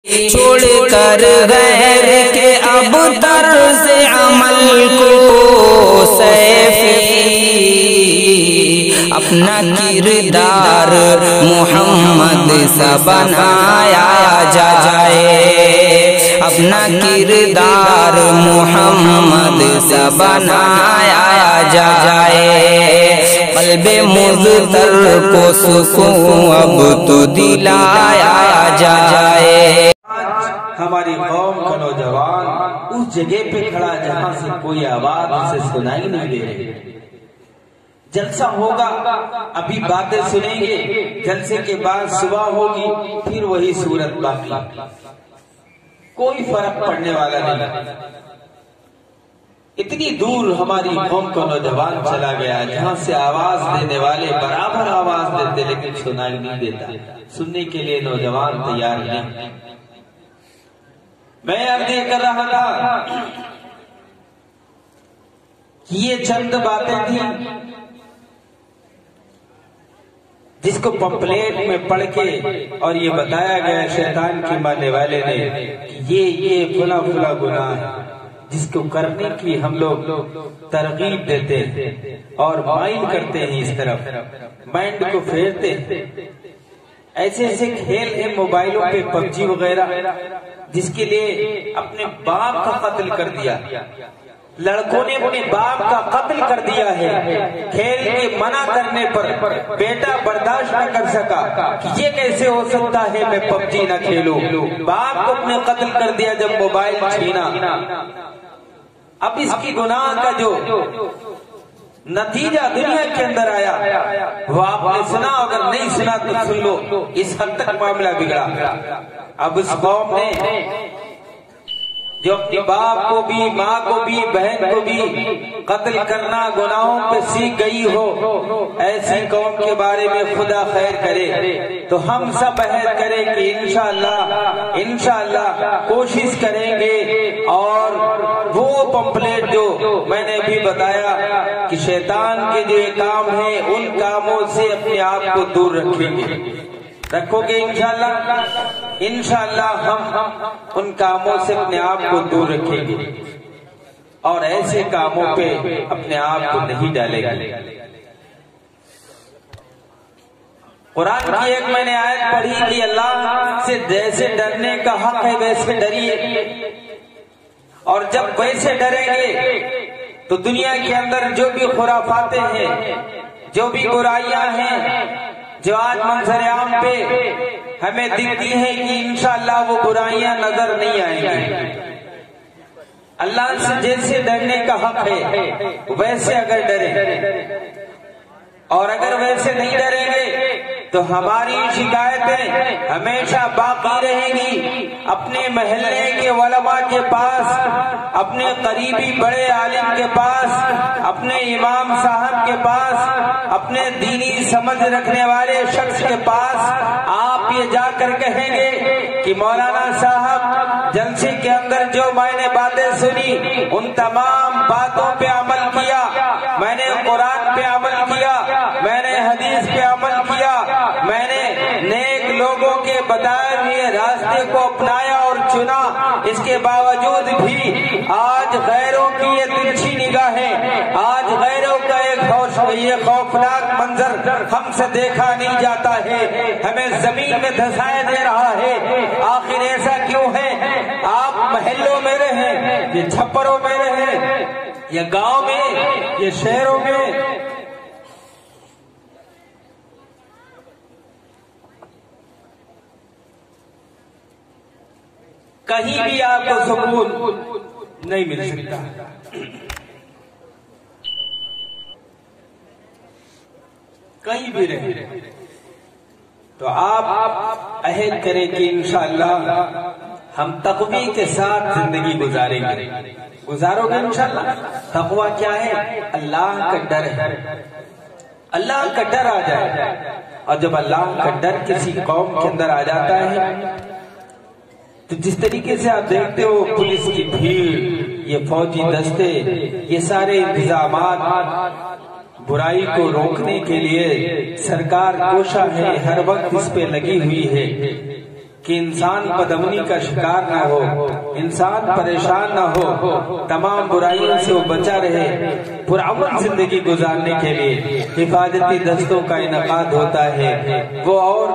چھوڑ کر غیر کے اب طرز عمل کو سیفی اپنا کردار محمد سا بنایا جائے، اپنا کردار محمد سا بنایا جائے، قلب مضطر کو سکون اب تو دلایا جائے۔ ہماری قوم کا نوجوان اس جگہ پہ کھڑا جہاں سے کوئی آواز اسے سنائی نہیں دے رہی۔ جلسہ ہوگا، ابھی باتیں سنیں گے، جلسے کے بعد صبح ہوگی، پھر وہی صورت باقی، کوئی فرق پڑنے والا نہیں۔ اتنی دور ہماری قوم کا نوجوان چلا گیا جہاں سے آواز دینے والے برابر آواز دیتے لیکن سنائی نہیں دیتا، سننے کے لیے نوجوان تیار نہیں۔ میں اب یہ کر رہا تھا کہ یہ چند باتیں تھیں جس کو پمپلیٹ میں پڑھ کے اور یہ بتایا گیا شیطان کے ماننے والے نے کہ یہ فلاں فلاں گناہ ہے جس کو کرنے کی ہم لوگ ترغیب دیتے ہیں اور مائنڈ کرتے ہیں، اس طرف مائنڈ کو پھیرتے ہیں۔ ایسے ایسے کھیل ہیں موبائلوں پہ، پب جی وغیرہ، جس کے لیے اپنے باپ کا قتل کر دیا، لڑکوں نے اپنے باپ کا قتل کر دیا ہے۔ کھیل کے منع کرنے پر بیٹا برداشت نہ کر سکا کہ یہ کیسے ہو سکتا ہے میں پب جی نہ کھیلوں، باپ کو اپنے قتل کر دیا جب موبائل چھینا۔ اب اس کی گناہ کا جو نتیجہ دنیا کے اندر آیا وہ آپ نے سنا، اگر نہیں سنا تو سن لو، اس حد تک معاملہ بگڑا۔ اب اس قوم نے جو اپنی باپ کو بھی، ماں کو بھی، بہن کو بھی قتل کرنا گناہوں پہ سیکھ گئی ہو، ایسی قوم کے بارے میں خدا خیر کرے تو ہم سب عہد کریں کہ انشاءاللہ کوشش کریں گے اور وہ پمپلیٹ جو میں نے بھی بتایا کہ شیطان کے جو کام ہیں ان کاموں سے اپنے آپ کو دور رکھیں گے، رکھو گے انشاءاللہ ہم ان کاموں سے اپنے آپ کو دور رکھیں گے اور ایسے کاموں پہ اپنے آپ کو نہیں ڈالیں گے۔ قرآن کی ایک میں نے آیت پڑھی کہ اللہ سے جیسے ڈرنے کا حق ہے ویسے ڈریے، اور جب ویسے ڈریں گے تو دنیا کے اندر جو بھی خرافاتیں ہیں، جو بھی برائیاں ہیں جو آج منظر عام پہ ہمیں دکھتی ہیں کہ انشاءاللہ وہ برائیاں نظر نہیں آئیں گی۔ اللہ سے جیسے ڈرنے کا حق ہے ویسے اگر ڈریں، اور اگر ویسے نہیں ڈریں گے تو ہماری شکایتیں ہمیشہ باقی رہیں گی۔ اپنے محلے کے علماء کے پاس، اپنے قریبی بڑے عالم کے پاس، اپنے امام صاحب کے پاس، اپنے دینی سمجھ رکھنے والے شخص کے پاس آپ یہ جا کر کہیں گے کہ مولانا صاحب جلسے کے اندر جو میں نے باتیں سنی ان تمام باتوں پہ عمل کیا، میں نے قرآن پہ عمل کیا، میں نے حدیث پہ عمل کیا، میں نے نیک لوگوں کے بتائے ہوئے راستے کو اپنایا اور چنا، اس کے باوجود بھی آج غیروں کی یہ ترچھی نگاہیں، آج غیروں کا یہ خوفناک منظر ہم سے دیکھا نہیں جاتا ہے، ہمیں زمین میں دھسائے دے رہا ہے۔ آخر ایسا کیوں ہے؟ آپ محلوں میں رہیں، یہ چھپروں میں رہیں، یہ گاؤں میں، یہ شہروں میں، کہیں بھی آپ کو سکون نہیں مل سکتا۔ کہیں بھی رہے تو آپ عہد کریں کہ انشاءاللہ ہم تقوی کے ساتھ زندگی گزاریں گے۔ گزارو گے انشاءاللہ؟ تقوی کیا ہے؟ اللہ کا ڈر ہے، اللہ کا ڈر آ جائے، اور جب اللہ کا ڈر کسی قوم کے اندر آ جاتا ہے تو جس طریقے سے آپ دیکھتے ہو پولیس کی بھیڑ، یہ فوجی دستے، یہ سارے انتظامات برائی کو روکنے کے لیے سرکار کوشاں ہے، ہر وقت اس پہ لگی ہوئی ہے کہ انسان بدامنی کا شکار نہ ہو، انسان پریشان نہ ہو، تمام برائیوں سے وہ بچا رہے، پرامن زندگی گزارنے کے لیے حفاظتی دستوں کا انعقاد ہوتا ہے۔ وہ اور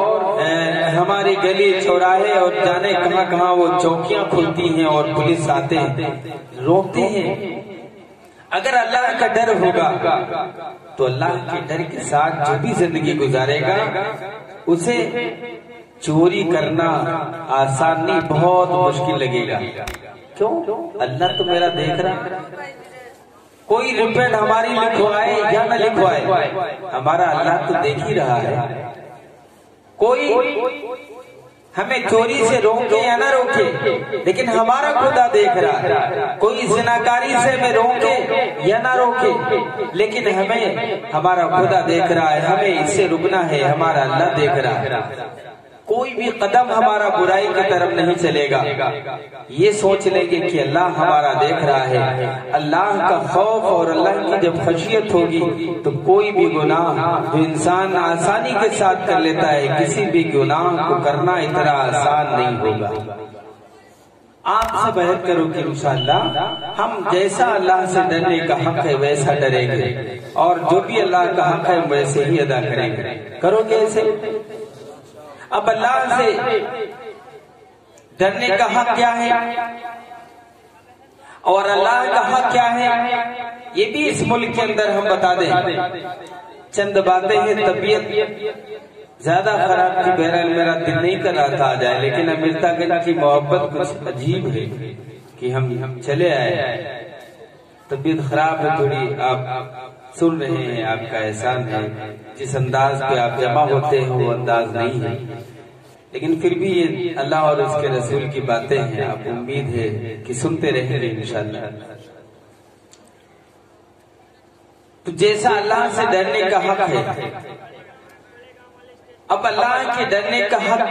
ہماری گلی چوراہے اور جانے کہاں کہاں وہ چوکیاں کھلتی ہیں اور پولیس آتے ہیں، روکتے ہیں۔ اگر اللہ کا ڈر ہوگا تو اللہ کے ڈر کے ساتھ جو بھی زندگی گزارے گا اسے چوری کرنا آسان نہیں، بہت مشکل لگے گا۔ کیوں؟ اللہ تو میرا دیکھ رہا، کوئی رپورٹ ہماری لکھوائے یا نہ لکھوائے، ہمارا اللہ تو دیکھ ہی رہا ہے۔ کوئی ہمیں چوری سے روکے یا نہ روکے لیکن ہمارا خدا دیکھ رہا ہے۔ کوئی زناکاری سے ہمیں روکے یا نہ روکے لیکن ہمیں ہمارا خدا دیکھ رہا ہے، ہمیں اس سے رکنا ہے، ہمارا اللہ دیکھ رہا ہے۔ کوئی بھی قدم ہمارا برائی کی طرف نہیں چلے گا، یہ سوچ لیں گے کہ اللہ ہمارا دیکھ رہا ہے۔ اللہ کا خوف اور اللہ کی جب خشیت ہوگی تو کوئی بھی گناہ جو انسان آسانی کے ساتھ کر لیتا ہے، کسی بھی گناہ کو کرنا اتنا آسان نہیں ہوگا۔ آپ سے بہت کرو کہ انشاءاللہ ہم جیسا اللہ سے ڈرنے کا حق ہے ویسا ڈریں گے، اور جو بھی اللہ کا حق ہے ویسے ہی ادا کریں گے۔ کرو گے ایسے؟ اب اللہ سے ڈرنے کا حق کیا ہے اور اللہ کا حق کیا ہے، یہ بھی اس ملک کے اندر ہم بتا دیں۔ چند باتیں ہیں، طبیعت زیادہ خراب تھی، بہرحال میرا دل نہیں کر رہا تھا آ جائے، لیکن امرتا گنج کی محبت کچھ عجیب ہے کہ ہم چلے آئے۔ طبیعت خراب ہے تھوڑی، آپ سن رہے ہیں، آپ کا احسان ہے، جس انداز پہ آپ جمع ہوتے ہیں وہ انداز نہیں ہے، لیکن پھر بھی یہ اللہ اور اس کے رسول کی باتیں ہیں، آپ امید ہے کہ سنتے رہیں گے انشاءاللہ۔ تو جیسا اللہ سے ڈرنے کا حق ہے، اب اللہ کے ڈرنے کا حق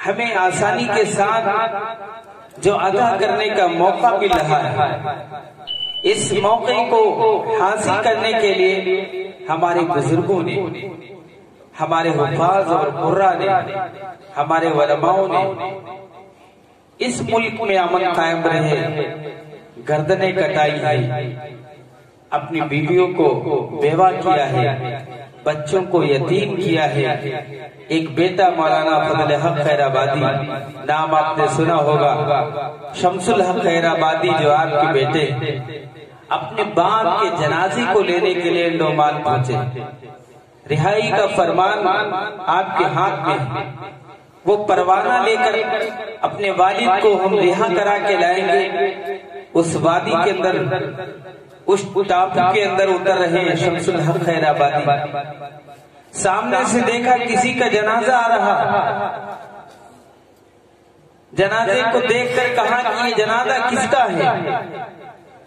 ہمیں آسانی کے ساتھ جو ادا کرنے کا موقع مل رہا ہے، اس موقع کو حاصل کرنے کے لیے ہمارے بزرگوں نے، ہمارے حفاظ اور قراء نے، ہمارے علماء نے اس ملک میں امن قائم رہے، گردنیں کٹائی ہے، اپنی بیویوں کو بیوہ کیا ہے، بچوں کو یتیم کیا ہے۔ ایک بیٹا مولانا فضل حق خیر آبادی، نام آپ نے سنا ہوگا، شمس الحق خیر آبادی جو آپ کے بیٹے اپنے باپ کے جنازے کو لینے کے لیے انڈومان پہنچے، رہائی کا فرمان آپ کے ہاتھ میں، وہ پروانہ لے کر اپنے والد کو ہم رہا کرا کے لائیں گے۔ اس وادی کے اندر، اس ٹاپو کے اندر اتر رہے ہیں شمس الحق خیر آبادی، سامنے سے دیکھا کسی کا جنازہ آ رہا، جنازے کو دیکھ کر کہا کہ یہ جنازہ کس کا ہے؟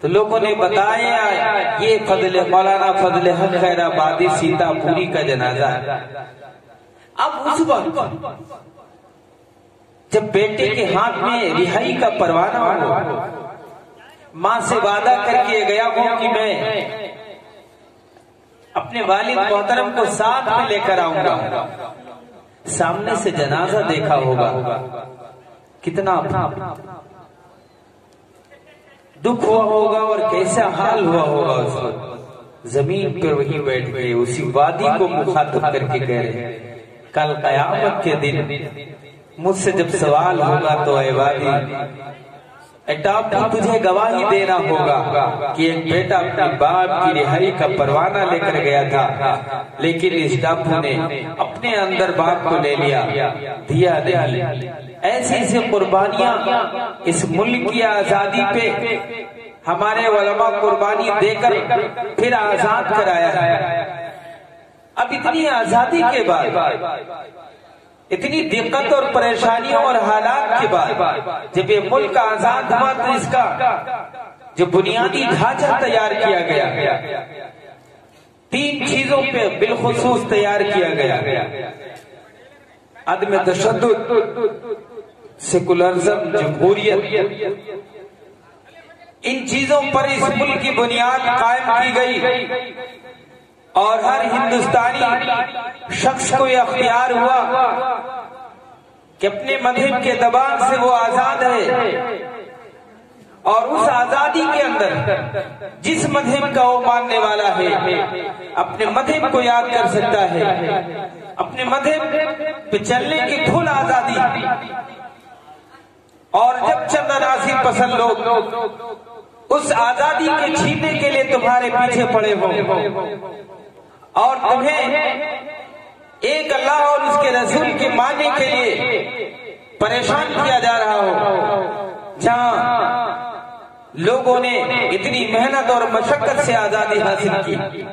تو لوگوں نے بتایا یہ مولانا فضل حق خیر آبادی سیتا پوری کا جنازہ ہے۔ اب اس وقت جب بیٹے کے ہاتھ میں رہائی کا پروانہ ہو، ماں سے وعدہ کر کے گیا ہوں کہ میں اپنے والد محترم کو ساتھ میں لے کر آؤں گا، سامنے سے جنازہ دیکھا ہوگا، کتنا دکھ ہوا ہوگا اور کیسا حال ہوا ہوگا اس وقت۔ زمین پر وہی بیٹھ گئے، اسی وادی کو مخاطب کر کے کہہ رہے، کل قیامت کے دن مجھ سے جب سوال ہوگا تو اے وادی، اے ٹاپو، تجھے گواہی دینا ہوگا کہ ایک بیٹا اپنے باپ کی رہائی کا پروانہ لے کر گیا تھا، لیکن اس ٹاپو نے اپنے اندر باپ کو لے لیا، دیا نہیں۔ ایسی ایسی قربانیاں اس ملک کی آزادی پہ ہمارے علماء قربانی دے کر پھر آزاد کرایا ہے۔ اب اتنی آزادی کے بعد، اتنی دقت اور پریشانیوں اور حالات کے بعد جب یہ ملک آزاد ہوا تو اس کا جو بنیادی ڈھانچہ تیار کیا گیا، 3 چیزوں پہ بالخصوص تیار کیا گیا: عدم تشدد، سیکولرزم، جمہوریت، ان چیزوں پر اس ملک کی بنیاد قائم کی گئی، اور ہر ہندوستانی شخص کو یہ اختیار ہوا کہ اپنے مذہب کے دباؤ سے وہ آزاد ہے، اور اس آزادی کے اندر جس مذہب کا وہ ماننے والا ہے اپنے مذہب کو یاد کر سکتا ہے، اپنے مذہب پہ چلنے کی کھل آزادی۔ اور جب چند عناصر پسند لوگ اس آزادی کے چھیننے کے لیے تمہارے پیچھے پڑے ہوں اور تمہیں ایک اللہ اور اس کے رسول کے ماننے کے لیے پریشان کیا جا رہا ہو، جہاں لوگوں نے اتنی محنت اور مشقت سے آزادی حاصل کی،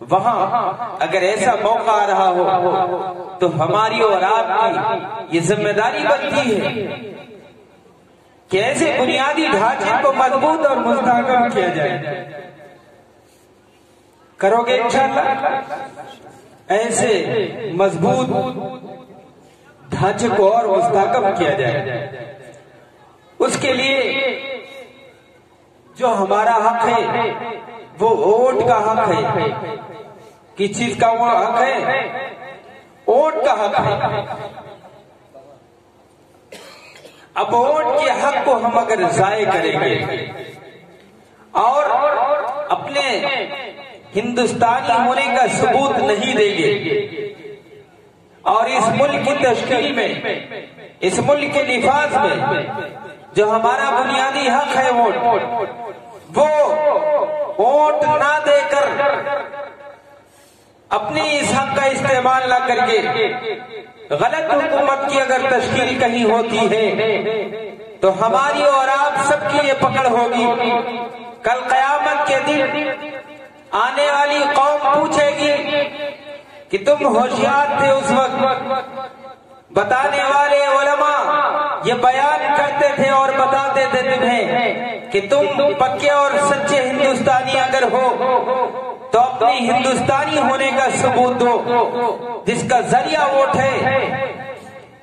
وہاں اگر ایسا موقع آ رہا ہو تو ہماری اور آپ کی یہ ذمہ داری بنتی ہے کہ ایسے بنیادی ڈھانچے کو مضبوط اور مستحکم کیا جائے۔ کرو گے انشاءاللہ؟ ایسے مضبوط ڈھانچے کو اور مستحکم کیا جائے۔ اس کے لیے جو ہمارا حق ہے وہ ووٹ کا حق ہے۔ کس چیز کا وہ حق ہے؟ ووٹ کا حق ہے۔ اب ووٹ کے حق کو ہم اگر ضائع کریں گے اور اپنے ہندوستانی ہونے کا ثبوت نہیں دیں گے اور اس ملک کی تشکیل میں، اس ملک کے نفاذ میں جو ہمارا بنیادی حق ہے ووٹ، وہ ووٹ نہ دے کر اپنی اس حق کا استعمال نہ کر کے غلط حکومت کی اگر تشکیل کہیں ہوتی ہے تو ہماری اور آپ سب کی یہ پکڑ ہوگی۔ کل قیامت کے دن آنے والی قوم پوچھے گی کہ تم ہوشیار تھے اس وقت، بتانے والے علماء یہ بیان کرتے تھے اور بتاتے تھے تمہیں کہ تم پکے اور سچے ہندوستانی اگر ہو تو اپنی ہندوستانی ہونے کا ثبوت دو، جس کا ذریعہ ووٹ ہے۔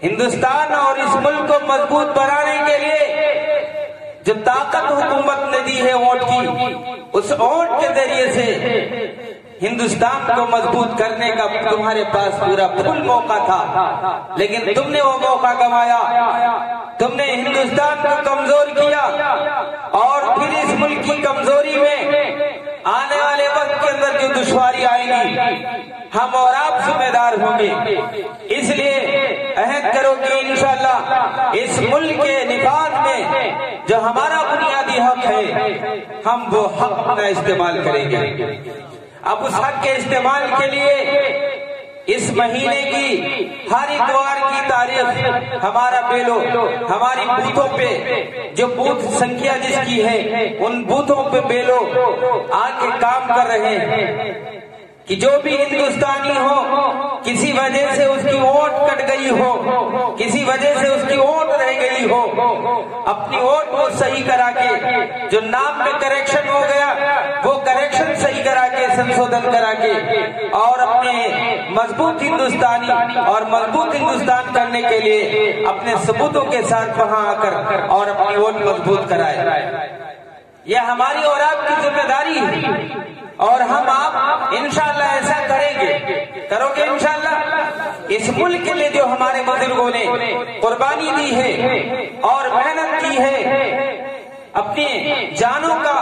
ہندوستان اور اس ملک کو مضبوط بنانے کے لیے جو طاقت حکومت نے دی ہے ووٹ کی، اس ووٹ کے ذریعے سے ہندوستان کو مضبوط کرنے کا تمہارے پاس پورا فل موقع تھا، لیکن تم نے وہ موقع گنوایا، تم نے ہندوستان کو کمزور کیا، اور پھر اس ملک کی کمزوری میں آنے والے وقت کے اندر جو دشواری آئے گی ہم اور آپ ذمہ دار ہوں گے۔ اس لیے عہد کرو کہ انشاءاللہ اس ملک کے نفاذ میں جو ہمارا بنیادی حق ہے ہم وہ حق اپنا استعمال کریں گے۔ اب اس حق کے استعمال کے لیے اس مہینے کی ہر اتوار کی تاریخ ہمارا بیلو ہماری بوتھوں پہ جو بوتھ سنکھیا جس کی ہے ان بوتھوں پہ بیلو آ کے کام کر رہے ہیں کہ جو بھی ہندوستانی ہو، کسی وجہ سے اس کی ووٹ کٹ گئی ہو، کسی وجہ سے اس کی ووٹ رہ گئی ہو، اپنی ووٹ کو صحیح کرا کے، جو نام میں کریکشن ہو گیا وہ کریکشن صحیح کرا کے، سنشودھن کرا کے، اور اپنے مضبوط ہندوستانی اور مضبوط ہندوستان کرنے کے لیے اپنے ثبوتوں کے ساتھ وہاں آ کر اور اپنی ووٹ مضبوط کرائے۔ یہ ہماری اور آپ کی ذمہ داری ہے اور ہم آپ انشاءاللہ ایسا کریں گے۔ کرو گے انشاءاللہ؟ اس ملک کے لیے جو ہمارے بزرگوں نے قربانی دی ہے اور محنت کی ہے، اپنی جانوں کا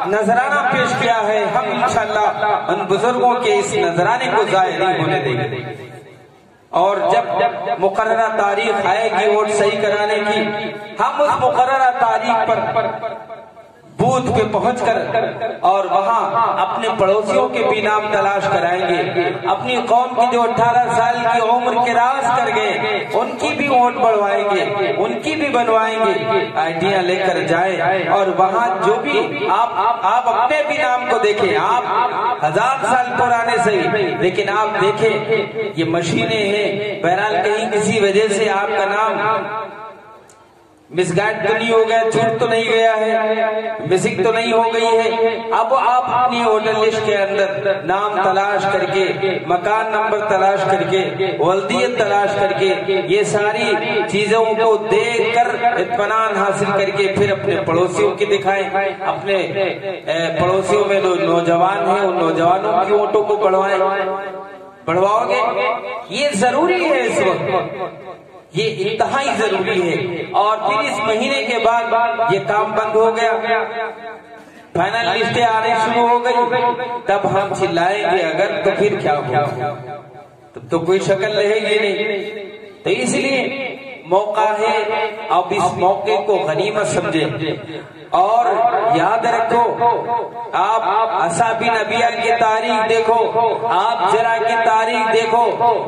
نذرانہ پیش کیا ہے، ہم انشاءاللہ ان بزرگوں کے اس نذرانے کو ضائع نہیں ہونے دیں گے۔ اور جب مقررہ تاریخ آئے گی ووٹ صحیح کرانے کی، ہم اس مقررہ تاریخ پر بوتھ پہ پہنچ کر اور وہاں اپنے پڑوسیوں کے بھی نام تلاش کرائیں گے، اپنی قوم کی جو 18 سال کی عمر کے راز کر گئے ان کی بھی ووٹ بڑھوائیں گے، ان کی بھی بنوائیں گے، آئیڈیاں لے کر جائیں اور وہاں جو بھی آپ اپنے بھی نام کو دیکھیں، آپ 1000 سال پرانے صحیح، لیکن آپ دیکھیں یہ مشینیں ہیں، بہرحال کہیں کسی وجہ سے آپ کا نام مس گائڈ تو نہیں ہو گیا، چھوٹ تو نہیں گیا ہے، مسنگ تو نہیں ہو گئی ہے۔ اب آپ اپنی ووٹر لسٹ کے اندر نام تلاش کر کے، مکان نمبر تلاش کر کے، ولدیت تلاش کر کے، یہ ساری چیزوں کو دیکھ کر اطمینان حاصل کر کے پھر اپنے پڑوسیوں کی دکھائیں، اپنے پڑوسیوں میں جو نوجوان ہیں ان نوجوانوں کی ووٹوں کو بڑھواؤ گے، یہ ضروری ہے اس وقت۔ یہ انتہائی ضروری ہے۔ اور پھر اس مہینے کے بعد یہ کام بند ہو گیا، فائنل لسٹیں آنے شروع ہو گئی، تب ہم چلائیں گے اگر تو پھر کیا ہوگا، تب تو کوئی شکل رہے گی نہیں۔ تو اس لیے موقع ہے، اب اس موقع کو غنیمت سمجھیں اور یاد رکھو۔ آپ اصحابِ نبیہ کی تاریخ دیکھو، آپ ذرا کی تاریخ دیکھو،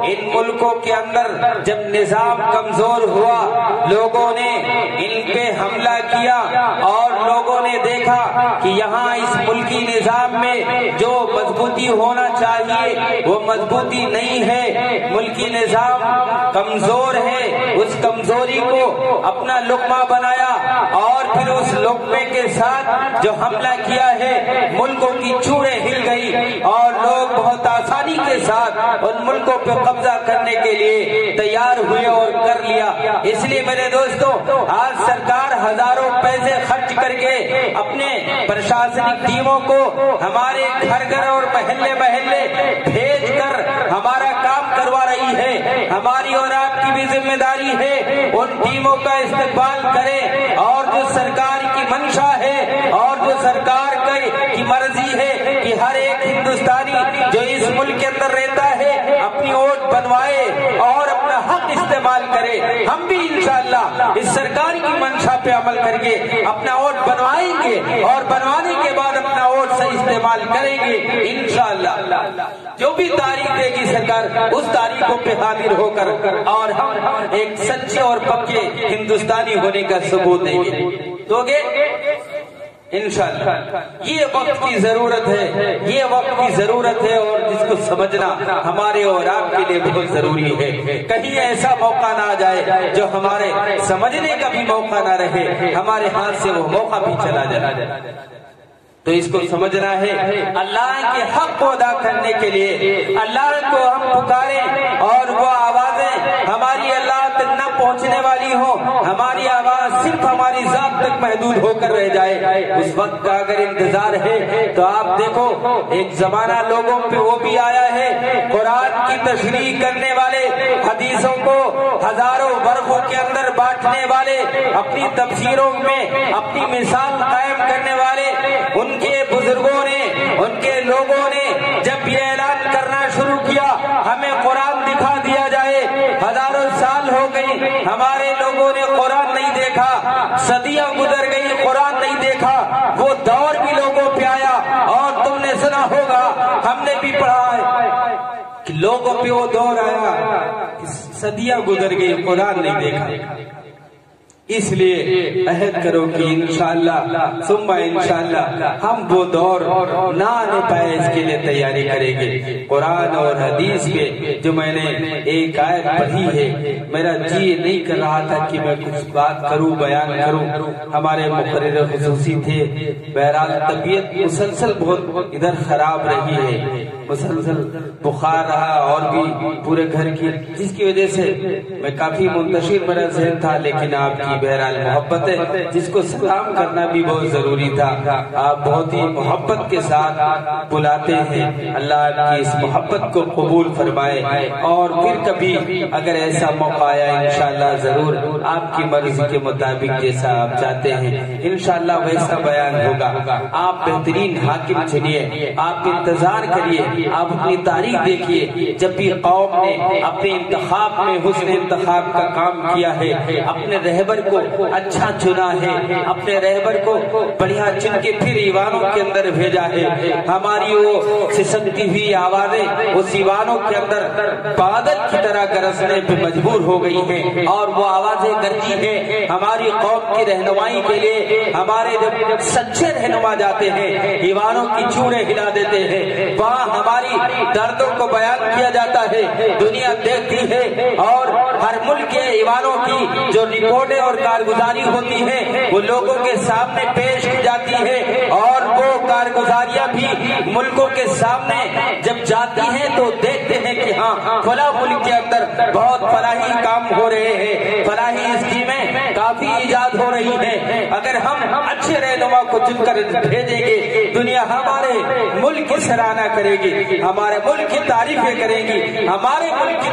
ان ملکوں کے اندر جب نظام کمزور ہوا، لوگوں نے ان پہ حملہ کیا اور لوگوں نے دیکھا کہ یہاں اس ملکی نظام میں جو مضبوطی ہونا چاہیے وہ مضبوطی نہیں ہے، ملکی نظام کمزور ہے، اس کمزوری کو اپنا لقمہ بنایا اور پھر اس لقمے کے ساتھ جو حملہ کیا ہے ملکوں کی چوڑیں ہل گئی اور لوگ بہت آسانی کے ساتھ ان ملکوں پہ قبضہ کرنے کے لیے تیار ہوئے اور کر لیا۔ اس لیے میرے دوستو، آج سرکار ہزاروں پیسے خرچ کر کے اپنے پرشاسنک ٹیموں کو ہمارے گھر گھر اور محلے محلے بھیج کر ہمارا کام کروا رہی ہے۔ ہماری اور آپ کی بھی ذمہ داری ہے ان ٹیموں کا استقبال کریں اور جو سرکار کی منشا ہے اور جو سرکار کی مرضی ہے کہ ہر ایک ہندوستانی جو اس ملک کے اندر رہتا ہے اپنی ووٹ بنوائے اور اپنا حق استعمال کرے۔ ہم بھی انشاءاللہ اس سرکار کی منشا پہ عمل کر کے اپنا ووٹ بنوائیں گے اور بنوانے کے بعد اپنا ووٹ صحیح استعمال کریں گے انشاءاللہ۔ جو بھی تاریخ دے گی سرکار اس تاریخوں پہ حاضر ہو کر اور ہم ایک سچے اور پکے ہندوستانی ہونے کا ثبوت دیں گے۔ دو گے انشاءاللہ۔ یہ وقت کی ضرورت ہے، یہ وقت کی ضرورت ہے اور جس کو سمجھنا ہمارے اور آپ کے لیے بہت ضروری ہے۔ کہیں ایسا موقع نہ آ جائے جو ہمارے سمجھنے کا بھی موقع نہ رہے، ہمارے ہاتھ سے وہ موقع بھی چلا جائے۔ تو اس کو سمجھنا ہے، اللہ کے حق کو ادا کرنے کے لیے اللہ کو ہم پکاریں اور وہ آوازیں ہماری اللہ تک نہ پہنچنے والی ہو، ہماری آواز صرف ہماری ذات تک محدود ہو کر رہ جائے۔ اس وقت کا اگر انتظار ہے تو آپ دیکھو ایک زمانہ لوگوں پہ وہ بھی آیا ہے، قرآن کی تشریح کرنے والے، حدیثوں کو ہزاروں ورقوں کے اندر بانٹنے والے، اپنی تفسیروں میں اپنی مثال قائم کرنے والے، ان کے بزرگوں نے، ان کے لوگوں نے جب یہ اعلان کرنا شروع کیا ہمیں قرآن دکھا دیا جائے، ہزاروں سال ہو گئی ہمارے لوگوں نے قرآن نہیں دیکھا، صدیاں گزر گئی قرآن نہیں دیکھا، وہ دور بھی لوگوں پہ آیا اور تم نے سنا ہوگا، ہم نے بھی پڑھا ہے کہ لوگوں پہ وہ دور آیا کہ صدیاں گزر گئی قرآن نہیں دیکھا۔ اس لیے عہد کرو کہ انشاءاللہ ثم انشاءاللہ ہم وہ دور نہ آنے پائے اس کے لیے تیاری کریں گے۔ قرآن اور حدیث کے جو میں نے ایک آیت پڑھی ہے، میرا جی نہیں کر رہا تھا کہ میں کچھ بات کروں، بیان کروں، ہمارے مقرر خصوصی تھے، بہرحال طبیعت مسلسل بہت ادھر خراب رہی ہے، مسلسل بخار رہا اور بھی پورے گھر کی، جس کی وجہ سے میں کافی منتشر میرا ذہن تھا، لیکن آپ کی بہرحال محبت ہے جس کو سلام کرنا بھی بہت ضروری تھا۔ آپ بہت ہی محبت کے ساتھ بلاتے ہیں، اللہ آپ کی اس محبت کو قبول فرمائے اور پھر کبھی اگر ایسا موقع آیا انشاءاللہ ضرور آپ کی مرضی کے مطابق جیسا آپ چاہتے ہیں انشاءاللہ ویسا بیان ہوگا۔ آپ بہترین حاکم چنیے، آپ انتظار کریے، آپ اپنی تاریخ دیکھیے، جب بھی قوم نے اپنے انتخاب میں حسن انتخاب کا کام کیا ہے، اپنے رہبر کو اچھا چنا ہے، اپنے رہبر کو بڑھیا چن کے پھر ایوانوں کے اندر بھیجا ہے، ہماری وہ سسکتی ہوئی آوازیں اس ایوانوں کے اندر بادل کی طرح گرجنے پہ مجبور ہو گئی ہیں اور وہ آوازیں گرجی ہیں ہماری قوم کی رہنمائی کے لیے۔ ہمارے جب سچے رہنما جاتے ہیں ایوانوں کی چوڑیں ہلا دیتے ہیں، وہاں ہماری دردوں کو بیان کیا جاتا ہے، دنیا دیکھتی ہے اور ہر ملک کے ایوانوں کی جو رپورٹیں اور کارگزاری ہوتی ہے وہ لوگوں کے سامنے پیش کی جاتی ہے اور وہ کارگزاریاں بھی ملکوں کے سامنے جب جاتی ہیں تو دیکھتے ہیں کہ ہاں فلاں ملک کے اندر بہت فلاحی کام ہو رہے ہیں، فلاحی اسکیمیں کافی ایجاد ہو رہی ہیں۔ اگر ہم اچھے رہنما کو چن کر بھیجیں گے، دنیا ہمارے ملک کی سراہنا کرے گی، ہمارے ملک کی تعریفیں کرے گی، ہمارے ملک کی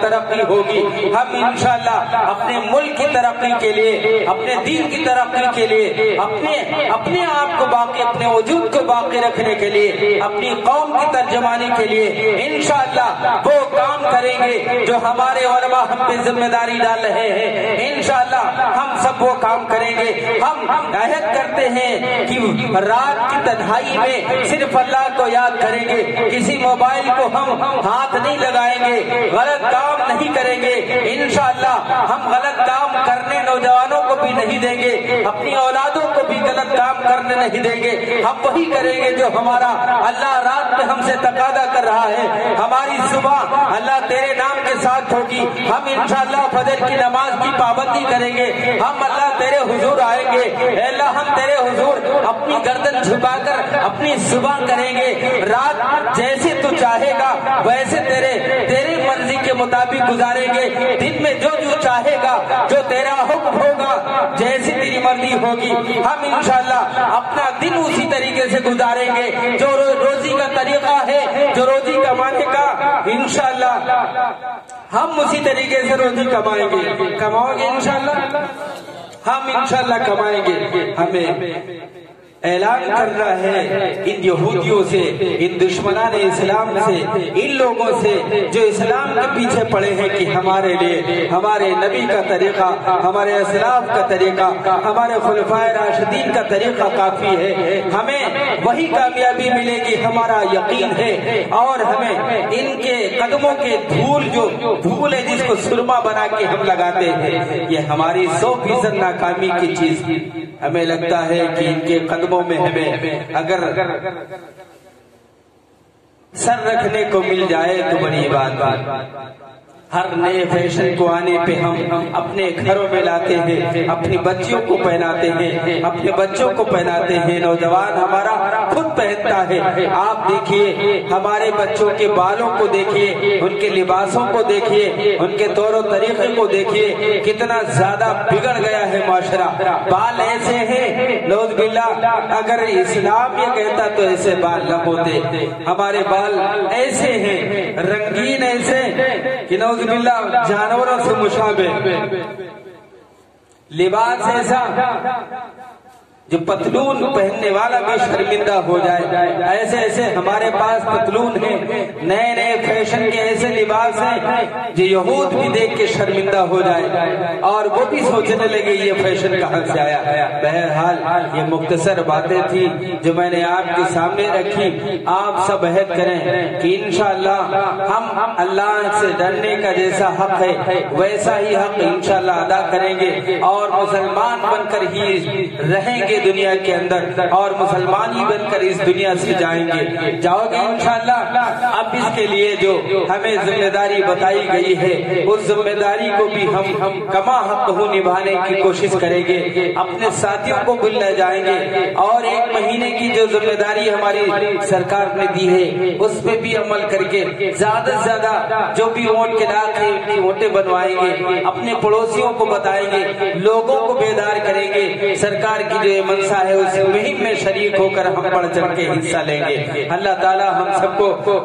ترقی ہوگی۔ ہم انشاءاللہ اپنے ملک کی ترقی کے لیے، اپنے دین کی ترقی کے لیے، اپنے آپ کو باقی، اپنے وجود کو باقی رکھنے کے لیے، اپنی قوم کی ترجمانی کے لیے انشاءاللہ وہ کام کریں گے جو ہمارے علماء ہم پہ ذمہ داری ڈال رہے ہیں۔ انشاءاللہ ہم سب وہ کام کریں گے۔ ہم عہد کرتے ہیں کہ رات کی تنہائی میں صرف اللہ کو یاد کریں گے، کسی موبائل کو ہم ہاتھ نہیں لگائیں گے، غلط کام نہیں کریں گے۔ انشاءاللہ ہم غلط کام کرنے نوجوانوں کو بھی نہیں دیں گے، اپنی اولادوں کو بھی غلط کام کرنے نہیں دیں گے۔ ہم وہی کریں گے جو ہمارا اللہ رات میں ہم سے تقاضا کر رہا ہے۔ ہماری صبح اللہ تیرے نام کے ساتھ ہوگی۔ ہم انشاءاللہ فجر کی نماز کی پابندی کریں گے۔ ہم اللہ تیرے حضور آئیں گے، اے اللہ ہم تیرے حضور اپنی گردن جھکا کر اپنی صبح کریں گے۔ رات جیسے تو چاہے گا ویسے تیرے مرضی کے مطابق گزاریں گے۔ دن میں جو چاہے گا، جو تیرا حکم ہوگا، جیسی تیری مرضی ہوگی، ہم انشاءاللہ اپنا دن اسی طریقے سے گزاریں گے۔ جو روزی کا طریقہ ہے، جو روزی کمانے کا، انشاءاللہ ہم اسی طریقے سے روزی کمائیں گے انشاءاللہ، ہم انشاءاللہ کمائیں گے۔ ہمیں اعلان کرنا ہے ان یہودیوں سے، ان دشمنان اسلام سے، ان لوگوں سے جو اسلام کے پیچھے پڑے ہیں کہ ہمارے لیے ہمارے نبی کا طریقہ، ہمارے اسلاف کا طریقہ، ہمارے خلفائے راشدین کا طریقہ کافی ہے، ہمیں وہی کامیابی ملے گی، ہمارا یقین ہے۔ اور ہمیں ان کے قدموں کے دھول ہے جس کو سرما بنا کے ہم لگاتے ہیں، یہ ہماری 100% ناکامی کی چیز ہمیں لگتا ہے کہ ان کے قدموں میں ہمیں اگر سر رکھنے کو مل جائے تو بڑی بات۔ ہر نئے فیشن کو آنے پہ ہم اپنے گھروں میں لاتے ہیں، اپنی بچیوں کو پہناتے ہیں، اپنے بچوں کو پہناتے ہیں، نوجوان ہمارا خود پہنتا ہے۔ آپ دیکھیے ہمارے بچوں کے بالوں کو دیکھیے، ان کے لباسوں کو دیکھیے، ان کے طور و طریقے کو دیکھیے، کتنا زیادہ بگڑ گیا ہے معاشرہ۔ بال ایسے ہیں نعوذ باللہ، اگر اسلام یہ کہتا تو ایسے بال نہ ہوتے۔ ہمارے بال ایسے ہیں، رنگین ایسے کہ نعوذ باللہ جانوروں سے مشابہ، لباس ایسا جو پتلون پہننے والا بھی شرمندہ ہو جائے، ایسے ایسے ہمارے پاس پتلون ہیں، نئے نئے فیشن کے ایسے لباس ہیں جو یہود بھی دیکھ کے شرمندہ ہو جائے اور وہ بھی سوچنے لگے یہ فیشن کہاں سے آیا۔ بہرحال یہ مختصر باتیں تھی جو میں نے آپ کے سامنے رکھی۔ آپ سب عہد کریں کہ انشاءاللہ ہم اللہ سے ڈرنے کا جیسا حق ہے ویسا ہی حق انشاءاللہ ادا کریں گے اور مسلمان بن کر ہی رہیں گے دنیا کے اندر، اور مسلمان ہی بن کر اس دنیا سے جائیں گے، جاؤ گے انشاءاللہ۔ اب اس کے لیے جو ہمیں ذمہ داری بتائی گئی ہے اس ذمہ داری کو بھی ہم کما حق نبھانے کی کوشش کریں گے، اپنے ساتھیوں کو بھی لے جائیں گے، اور 1 مہینے کی جو ذمہ داری ہماری سرکار نے دی ہے اس پہ بھی عمل کر کے زیادہ سے زیادہ جو بھی ووٹ کے لاکھ ہیں ان کی ووٹیں بنوائیں گے، اپنے پڑوسیوں کو بتائیں گے، لوگوں کو بیدار کریں گے۔ سرکار کی جو منشا ہے اس مہم میں شریک ہو کر ہم بڑھ چڑھ کے حصہ لیں گے۔ اللہ تعالی ہم سب کو